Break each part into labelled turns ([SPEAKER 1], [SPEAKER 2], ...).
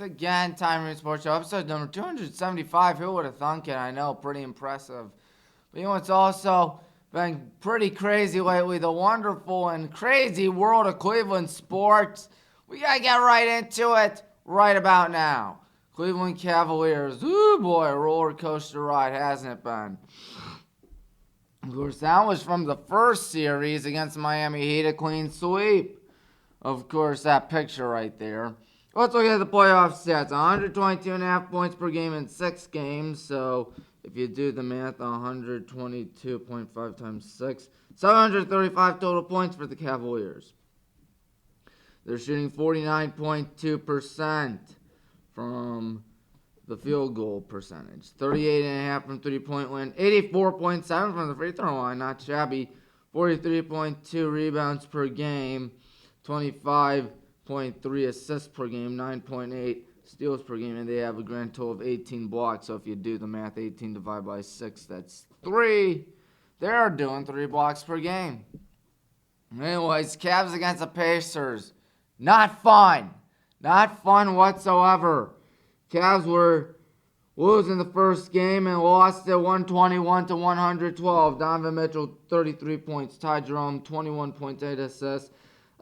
[SPEAKER 1] again, Tommy Maroon Sports Show, episode number 275. Who would have thunk it? I know, pretty impressive. But you know what's also been pretty crazy lately? The wonderful and crazy world of Cleveland sports. We got to get right into it right about now. Cleveland Cavaliers. Ooh, boy, a roller coaster ride, hasn't it been? Of course, that was from the first series against Miami Heat, a clean sweep. Of course, that picture right there. Let's look at the playoff stats. 122.5 points per game in 6 games. So, if you do the math, 122.5 times 6. 735 total points for the Cavaliers. They're shooting 49.2% from the field goal percentage. 38.5 from three-point land. 84.7 from the free throw line. Not shabby. 43.2 rebounds per game. 25.3 assists per game, 9.8 steals per game, and they have a grand total of 18 blocks. So if you do the math, 18 divided by 6, that's 3. They're doing 3 blocks per game. Anyways, Cavs against the Pacers. Not fun. Not fun whatsoever. Cavs were losing the first game and lost it 121 to 112. Donovan Mitchell, 33 points. Ty Jerome, 21.8 assists.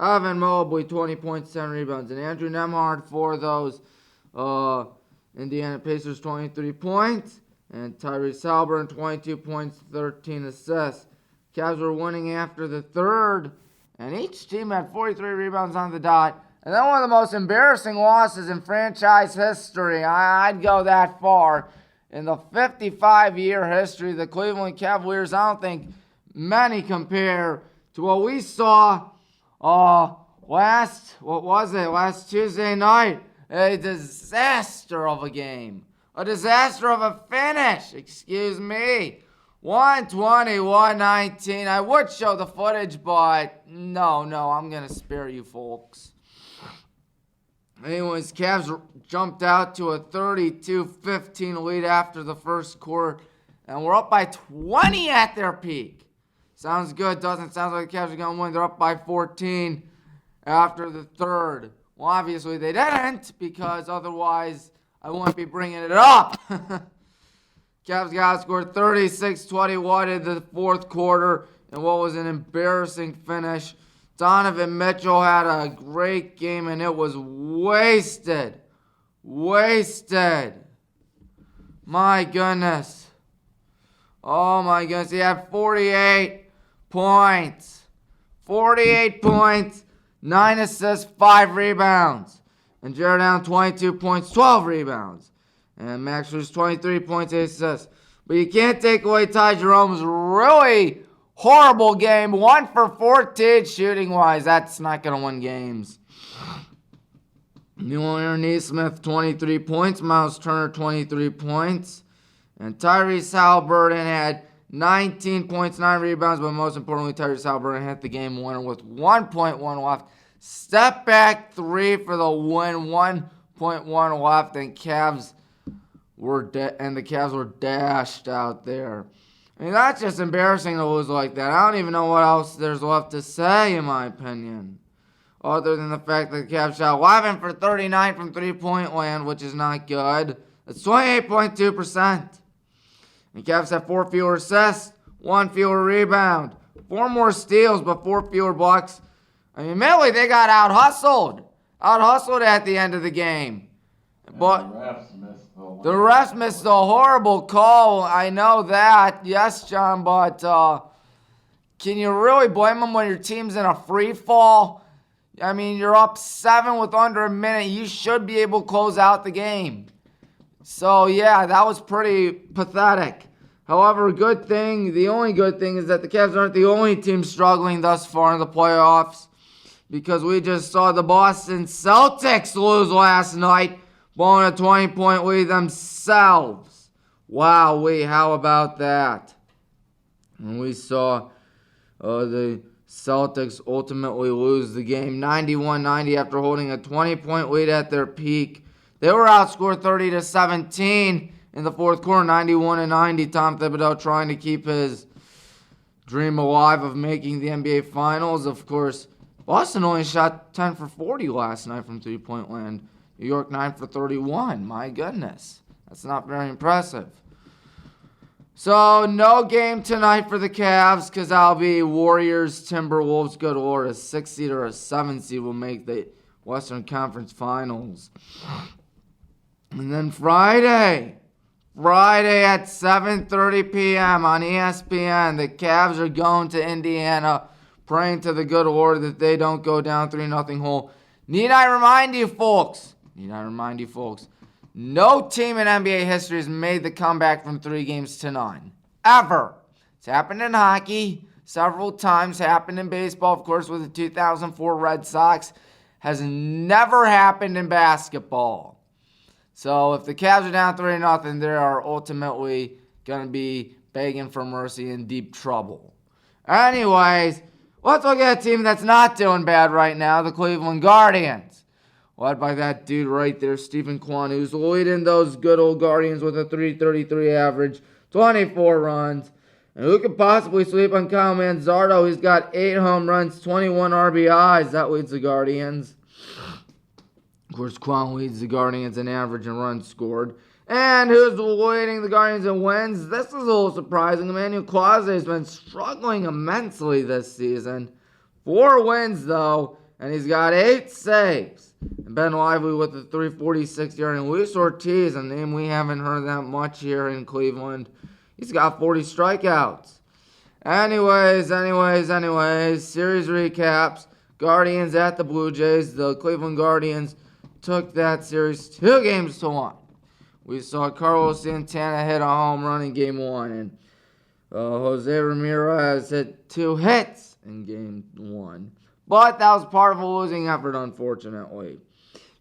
[SPEAKER 1] Evan Mobley, 20.7 rebounds. And Andrew Nembhard for those Indiana Pacers, 23 points. And Tyrese Haliburton, 22 points, 13 assists. Cavs were winning after the third. And each team had 43 rebounds on the dot. And then one of the most embarrassing losses in franchise history. I'd go that far. In the 55-year history of the Cleveland Cavaliers, I don't think many compare to what we saw last Tuesday night. A disaster of a game. A disaster of a finish. Excuse me. 120-119. I would show the footage, but no, I'm going to spare you folks. Anyways, Cavs jumped out to a 32-15 lead after the first quarter, and we're up by 20 at their peak. Sounds good, doesn't sound like the Cavs are going to win. They're up by 14 after the third. Well, obviously they didn't, because otherwise I wouldn't be bringing it up. Cavs got outscored 36-21 in the fourth quarter in what was an embarrassing finish. Donovan Mitchell had a great game, and it was wasted. My goodness. Oh, my goodness. He had 48 points. 9 assists, 5 rebounds. And Jared Allen, 22 points, 12 rebounds. And Max was 23 points, 8 assists. But you can't take away Ty Jerome's really horrible game. 1 for 14 shooting-wise. That's not going to win games. New owner Neesmith, 23 points. Miles Turner, 23 points. And Tyrese Haliburton had 19 points, 9 rebounds, but most importantly, Tyrese Haliburton hit the game winner with 1.1 left. Step back 3 for the win, 1.1 left, and the Cavs were dashed out there. I mean, that's just embarrassing to lose like that. I don't even know what else there's left to say, in my opinion, other than the fact that the Cavs shot 11 for 39 from three-point land, which is not good. That's 28.2%. The Cavs have 4 fewer assists, 1 fewer rebound, 4 more steals, but 4 fewer blocks. I mean, mainly they got out-hustled at the end of the game. But the refs missed a horrible call. I know that. Yes, John, but can you really blame them when your team's in a free fall? I mean, you're up 7 with under a minute. You should be able to close out the game. So, yeah, that was pretty pathetic. However, the only good thing is that the Cavs aren't the only team struggling thus far in the playoffs, because we just saw the Boston Celtics lose last night, blowing a 20-point lead themselves. Wowee, how about that? And we saw the Celtics ultimately lose the game 91-90 after holding a 20-point lead at their peak. They were outscored 30-17 in the fourth quarter, 91-90. Tom Thibodeau trying to keep his dream alive of making the NBA Finals. Of course, Boston only shot 10 for 40 last night from three-point land. New York 9 for 31. My goodness. That's not very impressive. So, no game tonight for the Cavs because that'll be Warriors, Timberwolves. Good Lord, a 6 seed or a 7 seed will make the Western Conference Finals. And then Friday at 7:30 p.m. on ESPN, the Cavs are going to Indiana, praying to the good Lord that they don't go down 3-0 hole. Need I remind you folks, no team in NBA history has made the comeback from 3 games to none. Ever. It's happened in hockey several times, happened in baseball, of course, with the 2004 Red Sox. Has never happened in basketball. So if the Cavs are down 3-0, they are ultimately going to be begging for mercy in deep trouble. Anyways, let's look at a team that's not doing bad right now, the Cleveland Guardians. Led by that dude right there, Stephen Kwan, who's leading those good old Guardians with a .333 average, 24 runs. And who could possibly sleep on Kyle Manzardo? He's got 8 home runs, 21 RBIs. That leads the Guardians. Of course, Kwan leads the Guardians in average and runs scored. And who's leading the Guardians in wins? This is a little surprising. Emmanuel Clase has been struggling immensely this season. 4 wins, though, and he's got 8 saves. And Ben Lively with a .346 yard. And Luis Ortiz, a name we haven't heard that much here in Cleveland, he's got 40 strikeouts. Anyways, series recaps. Guardians at the Blue Jays. The Cleveland Guardians took that series 2-1. We saw Carlos Santana hit a home run in Game 1. And Jose Ramirez hit 2 hits in Game 1. But that was part of a losing effort, unfortunately.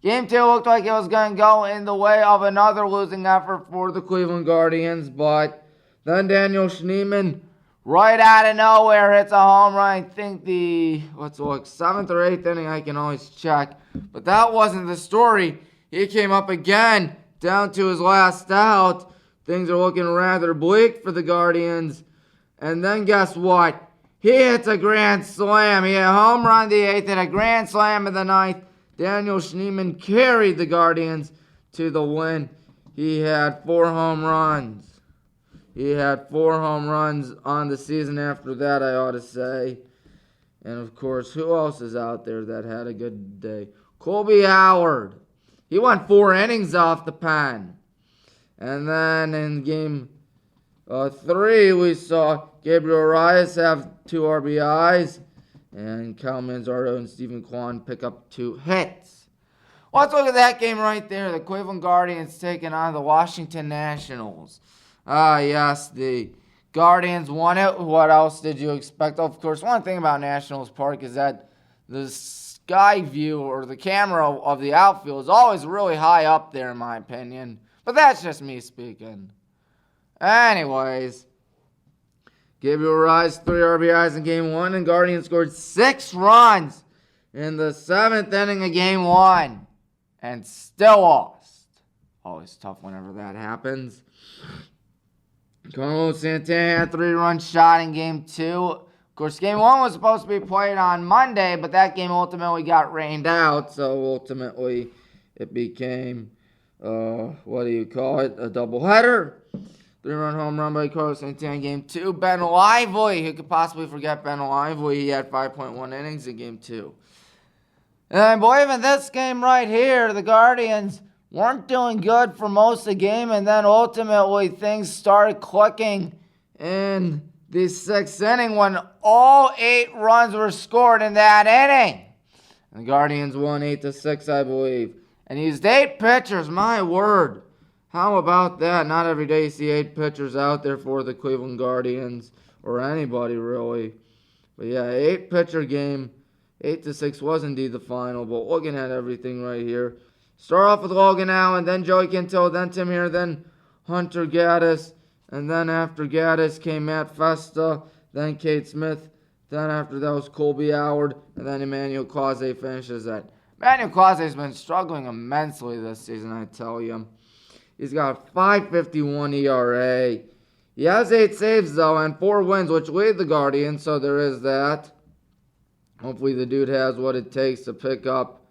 [SPEAKER 1] Game 2 looked like it was going to go in the way of another losing effort for the Cleveland Guardians. But then Daniel Schneemann, right out of nowhere, hits a home run. I think the 7th or 8th inning, I can always check. But that wasn't the story. He came up again, down to his last out. Things are looking rather bleak for the Guardians. And then guess what? He hits a grand slam. He hit a home run in the 8th and a grand slam in the 9th. Daniel Schneemann carried the Guardians to the win. He had 4 home runs. He had 4 home runs on the season after that, I ought to say. And, of course, who else is out there that had a good day? Colby Howard. He went 4 innings off the pen. And then in Game 3, we saw Gabriel Arias have 2 RBIs. And Kyle Manzardo and Stephen Kwan pick up 2 hits. Let's look at that game right there. The Cleveland Guardians taking on the Washington Nationals. Yes, the Guardians won it. What else did you expect? Of course, one thing about Nationals Park is that the sky view or the camera of the outfield is always really high up there, in my opinion. But that's just me speaking. Anyways, Gabriel Arias 3 RBIs in Game 1, and Guardians scored 6 runs in the 7th inning of Game 1 and still lost. Always tough whenever that happens. Carlos Santana had a 3-run shot in Game 2. Of course, Game 1 was supposed to be played on Monday, but that game ultimately got rained out, so ultimately it became, a doubleheader. 3-run home run by Carlos Santana in Game 2. Ben Lively, who could possibly forget Ben Lively? He had 5.1 innings in Game 2. And I believe in this game right here, the Guardians weren't doing good for most of the game, and then ultimately things started clicking in the 6th inning when all 8 runs were scored in that inning. And the Guardians won 8-6, I believe. And used 8 pitchers, my word. How about that? Not every day you see 8 pitchers out there for the Cleveland Guardians, or anybody really. But yeah, 8-pitcher game. 8-6 was indeed the final, but looking at everything right here. Start off with Logan Allen, then Joey Quinto, then Tim Here, then Hunter Gaddis. And then after Gaddis came Matt Festa, then Kate Smith. Then after that was Colby Howard, and then Emmanuel Clase finishes that. Emmanuel Clase has been struggling immensely this season, I tell you. He's got a 5.51 ERA. He has 8 saves, though, and 4 wins, which lead the Guardians, so there is that. Hopefully the dude has what it takes to pick up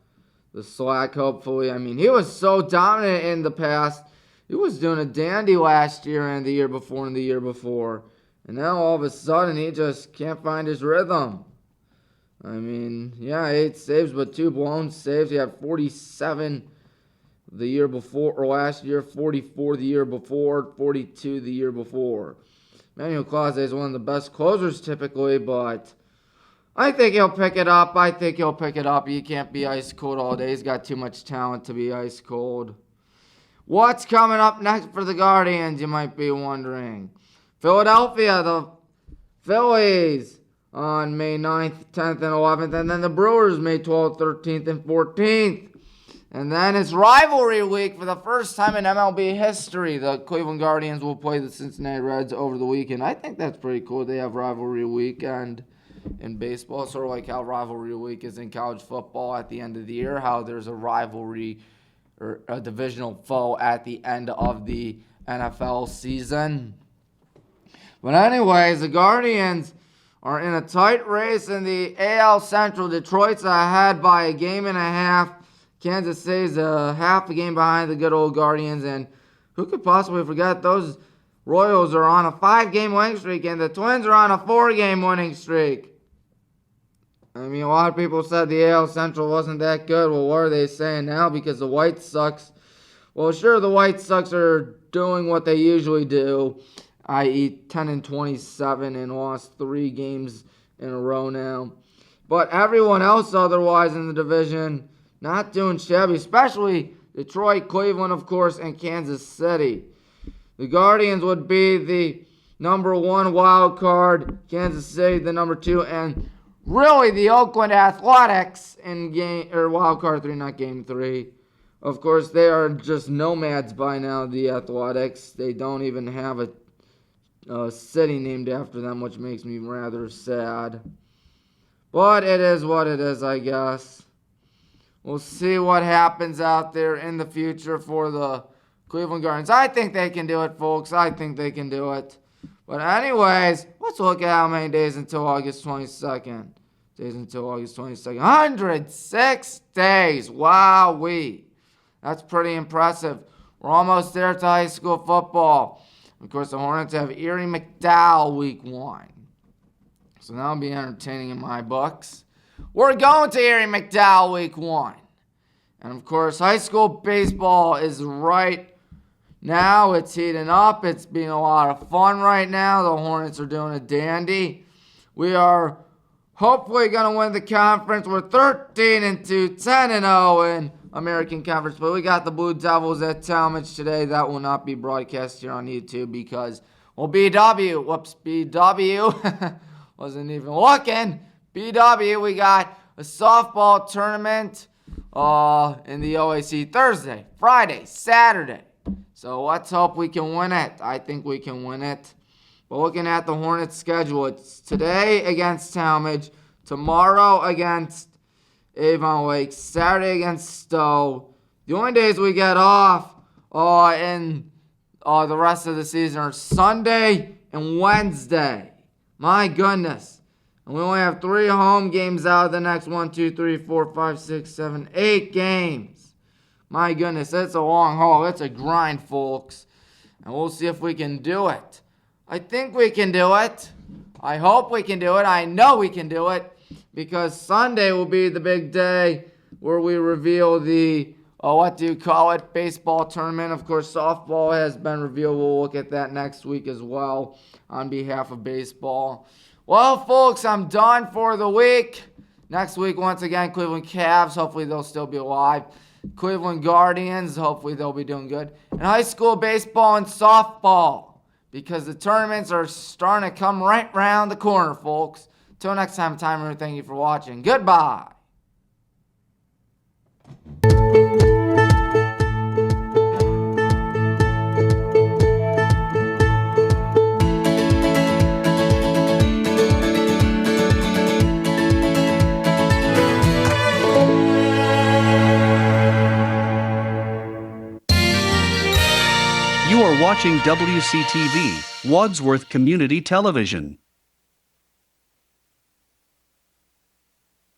[SPEAKER 1] the slack, hopefully. I mean, he was so dominant in the past. He was doing a dandy last year and the year before and the year before. And now all of a sudden he just can't find his rhythm. I mean, yeah, 8 saves, but 2 blown saves. He had 47 the year before, or last year, 44 the year before, 42 the year before. Manuel Clase is one of the best closers typically, but I think he'll pick it up. He can't be ice cold all day. He's got too much talent to be ice cold. What's coming up next for the Guardians, you might be wondering? Philadelphia, the Phillies on May 9th, 10th, and 11th, and then the Brewers May 12th, 13th, and 14th. And then it's rivalry week for the first time in MLB history. The Cleveland Guardians will play the Cincinnati Reds over the weekend. I think that's pretty cool. They have rivalry weekend in baseball, sort of like how rivalry week is in college football at the end of the year, how there's a rivalry or a divisional foe at the end of the NFL season. But anyways, the Guardians are in a tight race in the AL Central. Detroit's ahead by a game and a half. Kansas City's a half a game behind the good old Guardians. And who could possibly forget those Royals are on a 5-game winning streak and the Twins are on a 4-game winning streak. I mean, a lot of people said the AL Central wasn't that good. Well, what are they saying now? Because the White Sox, well, sure, the White Sox are doing what they usually do, i.e. 10-27 and lost 3 games in a row now. But everyone else otherwise in the division, not doing shabby, especially Detroit, Cleveland, of course, and Kansas City. The Guardians would be the number 1 wild card, Kansas City the number 2, and really the Oakland Athletics in wild card 3, not game 3. Of course, they are just nomads by now, the Athletics. They don't even have a city named after them, which makes me rather sad. But it is what it is, I guess. We'll see what happens out there in the future for the Cleveland Guardians. I think they can do it, folks. I think they can do it. But anyways, let's look at how many days until August 22nd. 106 days. Wowee. That's pretty impressive. We're almost there to high school football. Of course, the Hornets have Erie McDowell week 1. So that'll be entertaining in my books. We're going to Erie McDowell week 1. And of course, high school baseball is right now. It's heating up. It's being a lot of fun right now. The Hornets are doing a dandy. We are hopefully going to win the conference. We're 13-2, 10-0 in American Conference. But we got the Blue Devils at Talmadge today. That will not be broadcast here on YouTube because, well, BW. Wasn't even looking. BW, we got a softball tournament in the OAC Thursday, Friday, Saturday. So let's hope we can win it. I think we can win it. But looking at the Hornets' schedule, it's today against Talmadge, tomorrow against Avon Lake, Saturday against Stowe. The only days we get off in the rest of the season are Sunday and Wednesday. My goodness. And we only have 3 home games out of the next 8 games. My goodness, it's a long haul. It's a grind, folks. And we'll see if we can do it. I think we can do it. I hope we can do it. I know we can do it. Because Sunday will be the big day where we reveal the, baseball tournament. Of course, softball has been revealed. We'll look at that next week as well on behalf of baseball. Well, folks, I'm done for the week. Next week, once again, Cleveland Cavs. Hopefully, they'll still be alive. Cleveland Guardians. Hopefully, they'll be doing good. And high school baseball and softball. Because the tournaments are starting to come right around the corner, folks. Till next time, Timer, thank you for watching. Goodbye.
[SPEAKER 2] You are watching WCTV, Wadsworth Community Television.